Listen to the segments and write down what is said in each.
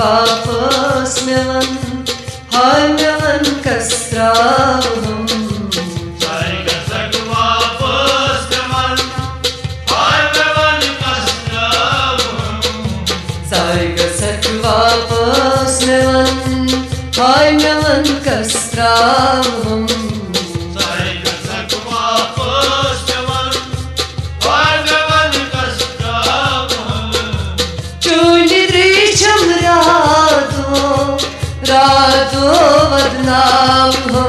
वापस मेवन हाय मेवन कस्त्रावहम वापस मेवन हाय मेवन कस्त्रावहम चूनिद्रीशम रातो वदनावहम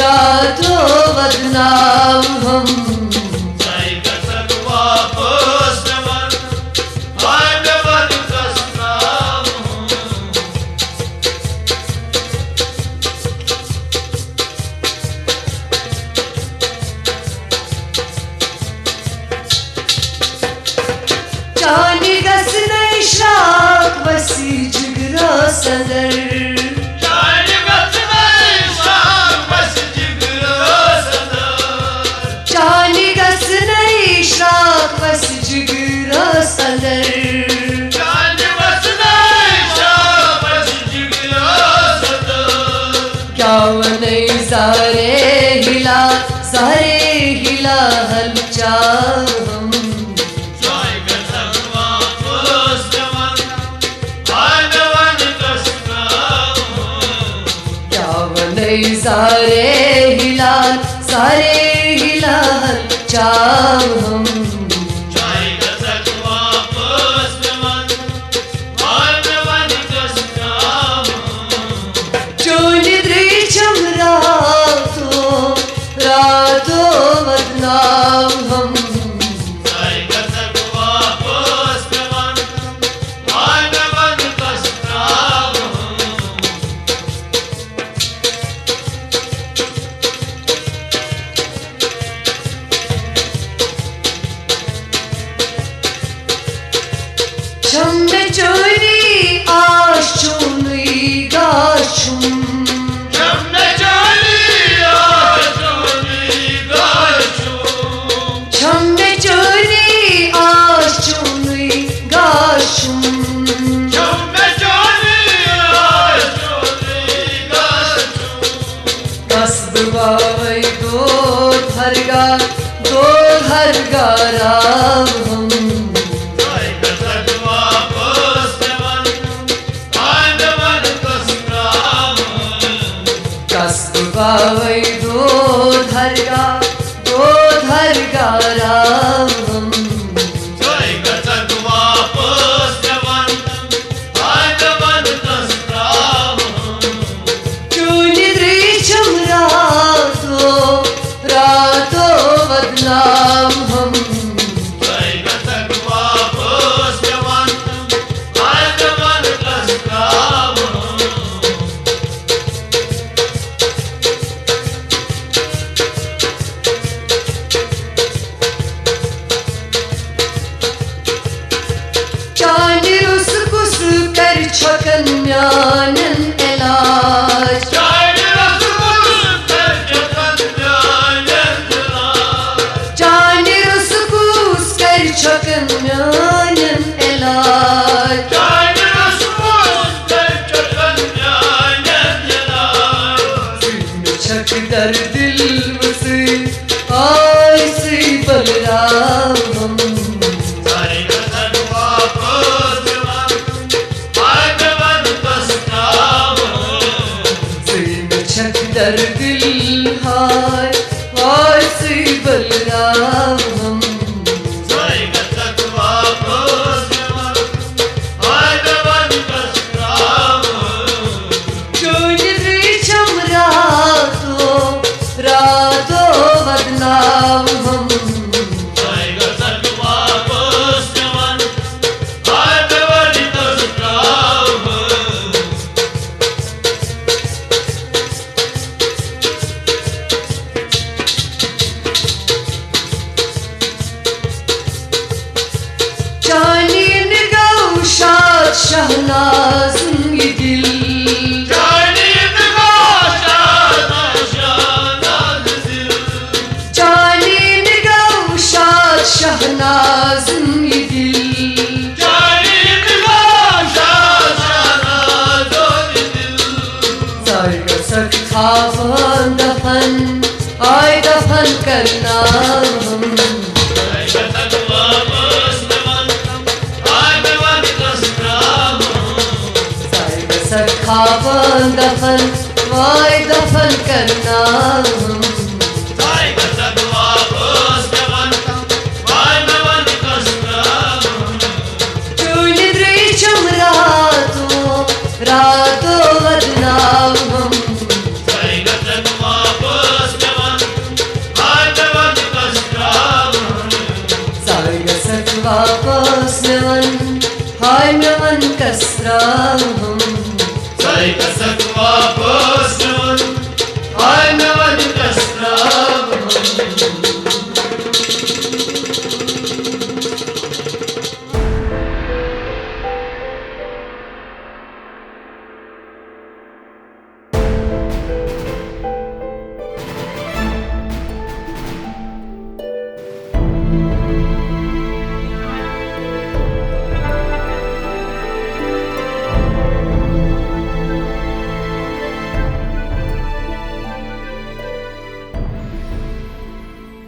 रातो वदनावहम चानी गस नहीं शाख बसी जिगरा सदर बस जिगरा सदर क्या वनई सारे हिला हलचावहम क्या वनई सारे हिला हलचावहम रातो वदनावहम छम्मे चोरी आशुनुई गाशुम दो हरगा रावहम कसबावै दो हरगा रावहम रातो वदनावहम चांदी रुस कुस कर छकन म्यानन इलाज छकन म्यानन इलाज छक दर दिल से आय से बलरावहम छक दर दिल हाय आय से बलरावहम रातो वदनावहम शहनाज़ दिल şahnazım idil Saygı sak kafan dafan Ay dafan karna hum Saygı sak kafan dafan Ay dafan karna hum रातो बदनाम हम साइगा सक वापस नवन हाय नवन कसराम हम साइगा सक वापस नवन हाय नवन कसराम हम